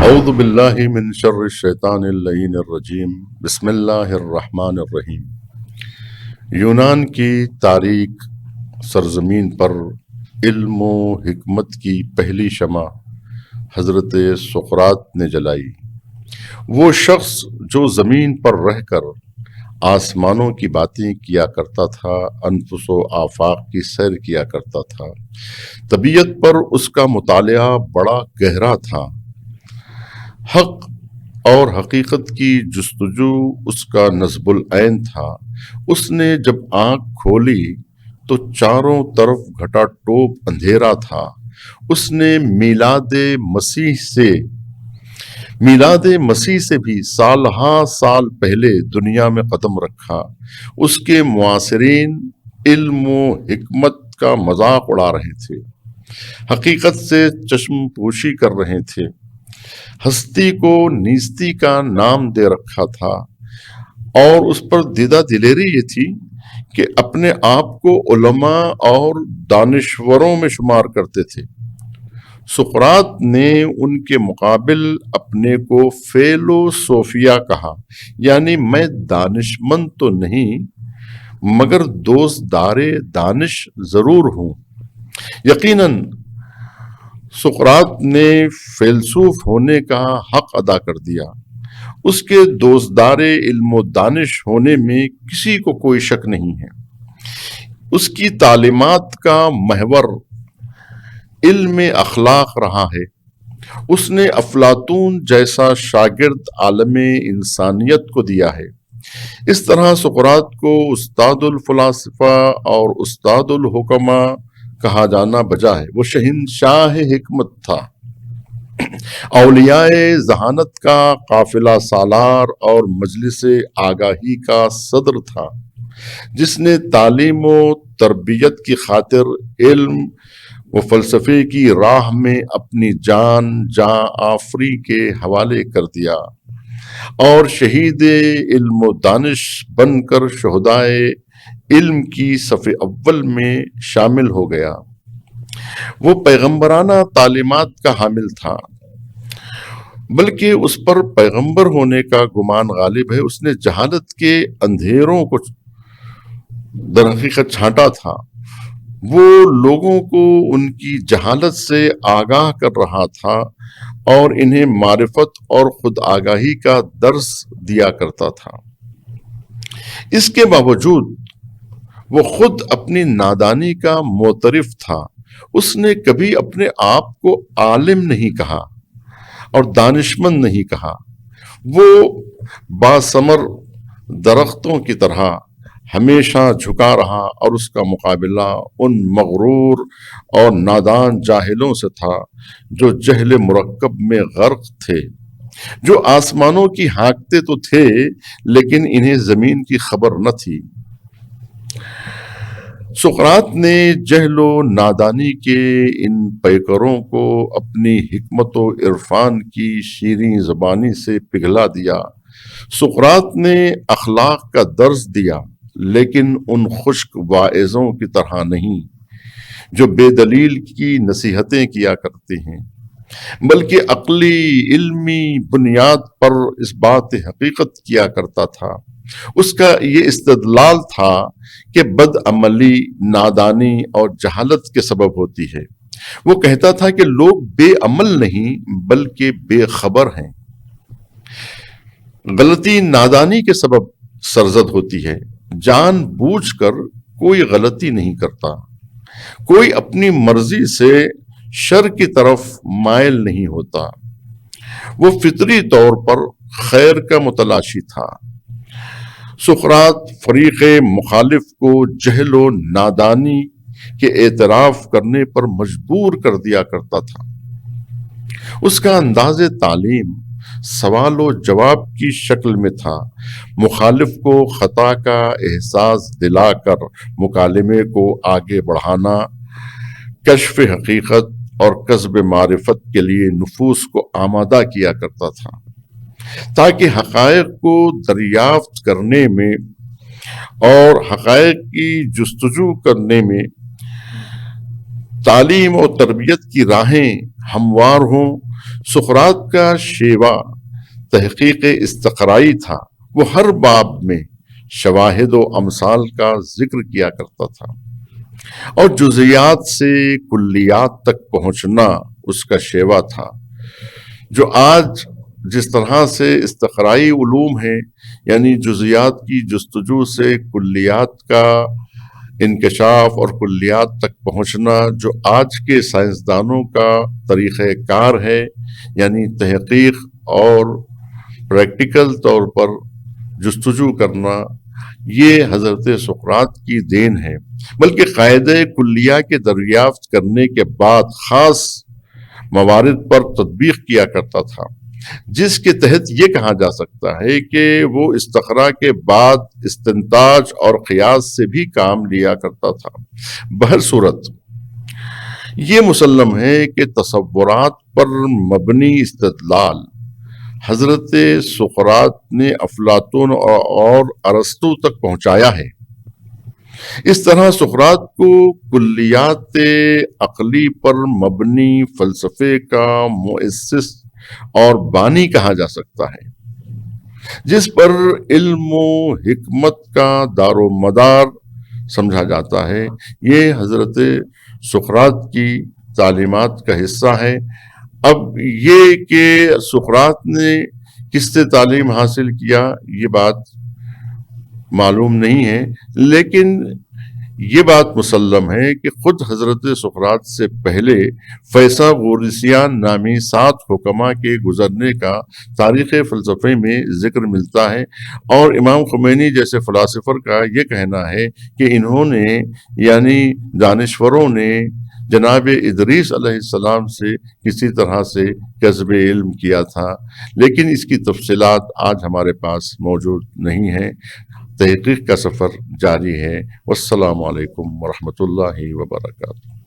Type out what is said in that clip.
اعوذ باللہ من شر الشیطان اللعین الرجیم، بسم اللہ الرحمن الرحیم۔ یونان کی تاریک سرزمین پر علم و حکمت کی پہلی شمع حضرت سقراط نے جلائی۔ وہ شخص جو زمین پر رہ کر آسمانوں کی باتیں کیا کرتا تھا، انفس و آفاق کی سیر کیا کرتا تھا، طبیعت پر اس کا مطالعہ بڑا گہرا تھا، حق اور حقیقت کی جستجو اس کا نصب العین تھا۔ اس نے جب آنکھ کھولی تو چاروں طرف گھٹا ٹوپ اندھیرا تھا۔ اس نے میلاد مسیح سے بھی سال ہاں سال پہلے دنیا میں قدم رکھا۔ اس کے معاصرین علم و حکمت کا مذاق اڑا رہے تھے، حقیقت سے چشم پوشی کر رہے تھے، ہستی کو نیستی کا نام دے رکھا تھا، اور اس پر دیدہ دلیری یہ تھی کہ اپنے آپ کو علماء اور دانشوروں میں شمار کرتے تھے۔ سقراط نے ان کے مقابل اپنے کو فیلوسوفیا کہا، یعنی میں دانشمند تو نہیں مگر دوست دار دانش ضرور ہوں۔ یقیناً سقراط نے فیلسوف ہونے کا حق ادا کر دیا، اس کے دوستدار علم و دانش ہونے میں کسی کو کوئی شک نہیں ہے۔ اس کی تعلیمات کا محور علم اخلاق رہا ہے۔ اس نے افلاطون جیسا شاگرد عالم انسانیت کو دیا ہے۔ اس طرح سقراط کو استاد الفلاسفہ اور استاد الحکماء کہا جانا بجا ہے۔ وہ شہنشاہ حکمت تھا، اولیاء ذہانت کا قافلہ سالار اور مجلس آگاہی کا صدر تھا، جس نے تعلیم و تربیت کی خاطر علم و فلسفے کی راہ میں اپنی جان آفری کے حوالے کر دیا اور شہید علم و دانش بن کر شہدائے علم کی صف اول میں شامل ہو گیا۔ وہ پیغمبرانہ تعلیمات کا حامل تھا، بلکہ اس پر پیغمبر ہونے کا گمان غالب ہے۔ اس نے جہالت کے اندھیروں کو در حقیقت چھانٹا تھا۔ وہ لوگوں کو ان کی جہالت سے آگاہ کر رہا تھا اور انہیں معرفت اور خود آگاہی کا درس دیا کرتا تھا۔ اس کے باوجود وہ خود اپنی نادانی کا معترف تھا۔ اس نے کبھی اپنے آپ کو عالم نہیں کہا اور دانشمند نہیں کہا۔ وہ باثمر درختوں کی طرح ہمیشہ جھکا رہا اور اس کا مقابلہ ان مغرور اور نادان جاہلوں سے تھا جو جہل مرکب میں غرق تھے، جو آسمانوں کی ہانکتے تو تھے لیکن انہیں زمین کی خبر نہ تھی۔ سقراط نے جہل و نادانی کے ان پیکروں کو اپنی حکمت و عرفان کی شیریں زبانی سے پگھلا دیا۔ سقراط نے اخلاق کا درس دیا، لیکن ان خشک واعظوں کی طرح نہیں جو بے دلیل کی نصیحتیں کیا کرتے ہیں، بلکہ عقلی علمی بنیاد پر اس بات حقیقت کیا کرتا تھا۔ اس کا یہ استدلال تھا کہ بد عملی نادانی اور جہالت کے سبب ہوتی ہے۔ وہ کہتا تھا کہ لوگ بے عمل نہیں بلکہ بے خبر ہیں۔ غلطی نادانی کے سبب سرزد ہوتی ہے۔ جان بوجھ کر کوئی غلطی نہیں کرتا، کوئی اپنی مرضی سے شر کی طرف مائل نہیں ہوتا۔ وہ فطری طور پر خیر کا متلاشی تھا۔ سقراط فریق مخالف کو جہل و نادانی کے اعتراف کرنے پر مجبور کر دیا کرتا تھا۔ اس کا انداز تعلیم سوال و جواب کی شکل میں تھا، مخالف کو خطا کا احساس دلا کر مکالمے کو آگے بڑھانا، کشف حقیقت اور کسب معرفت کے لیے نفوس کو آمادہ کیا کرتا تھا، تاکہ حقائق کو دریافت کرنے میں اور حقائق کی جستجو کرنے میں تعلیم اور تربیت کی راہیں ہموار ہوں۔ سقراط کا شیوا تحقیق استقرائی تھا، وہ ہر باب میں شواہد و امثال کا ذکر کیا کرتا تھا، اور جزیات سے کلیات تک پہنچنا اس کا شیوا تھا۔ جو آج جس طرح سے استقرائی علوم ہیں، یعنی جزیات کی جستجو سے کلیات کا انکشاف اور کلیات تک پہنچنا، جو آج کے سائنسدانوں کا طریقہ کار ہے، یعنی تحقیق اور پریکٹیکل طور پر جستجو کرنا، یہ حضرت سقراط کی دین ہے۔ بلکہ قاعدہ کلیہ کے دریافت کرنے کے بعد خاص موارد پر تطبیق کیا کرتا تھا، جس کے تحت یہ کہا جا سکتا ہے کہ وہ استقراء کے بعد استنتاج اور قیاس سے بھی کام لیا کرتا تھا۔ بہرصورت یہ مسلم ہے کہ تصورات پر مبنی استدلال حضرت سقراط نے افلاطون اور ارسطو تک پہنچایا ہے۔ اس طرح سقراط کو کلیات عقلی پر مبنی فلسفے کا مؤسس اور بانی کہا جا سکتا ہے، جس پر علم و حکمت کا دار و مدار سمجھا جاتا ہے۔ یہ حضرت سقراط کی تعلیمات کا حصہ ہے۔ اب یہ کہ سقراط نے کس سے تعلیم حاصل کیا، یہ بات معلوم نہیں ہے، لیکن یہ بات مسلم ہے کہ خود حضرت سقراط سے پہلے فیثاغورثیان نامی 7 حکماء کے گزرنے کا تاریخ فلسفے میں ذکر ملتا ہے، اور امام خمینی جیسے فلاسفر کا یہ کہنا ہے کہ انہوں نے، یعنی دانشوروں نے، جناب ادریس علیہ السلام سے کسی طرح سے کسب علم کیا تھا، لیکن اس کی تفصیلات آج ہمارے پاس موجود نہیں ہیں۔ تحقیق کا سفر جاری ہے۔ والسلام علیکم ورحمۃ اللہ وبرکاتہ۔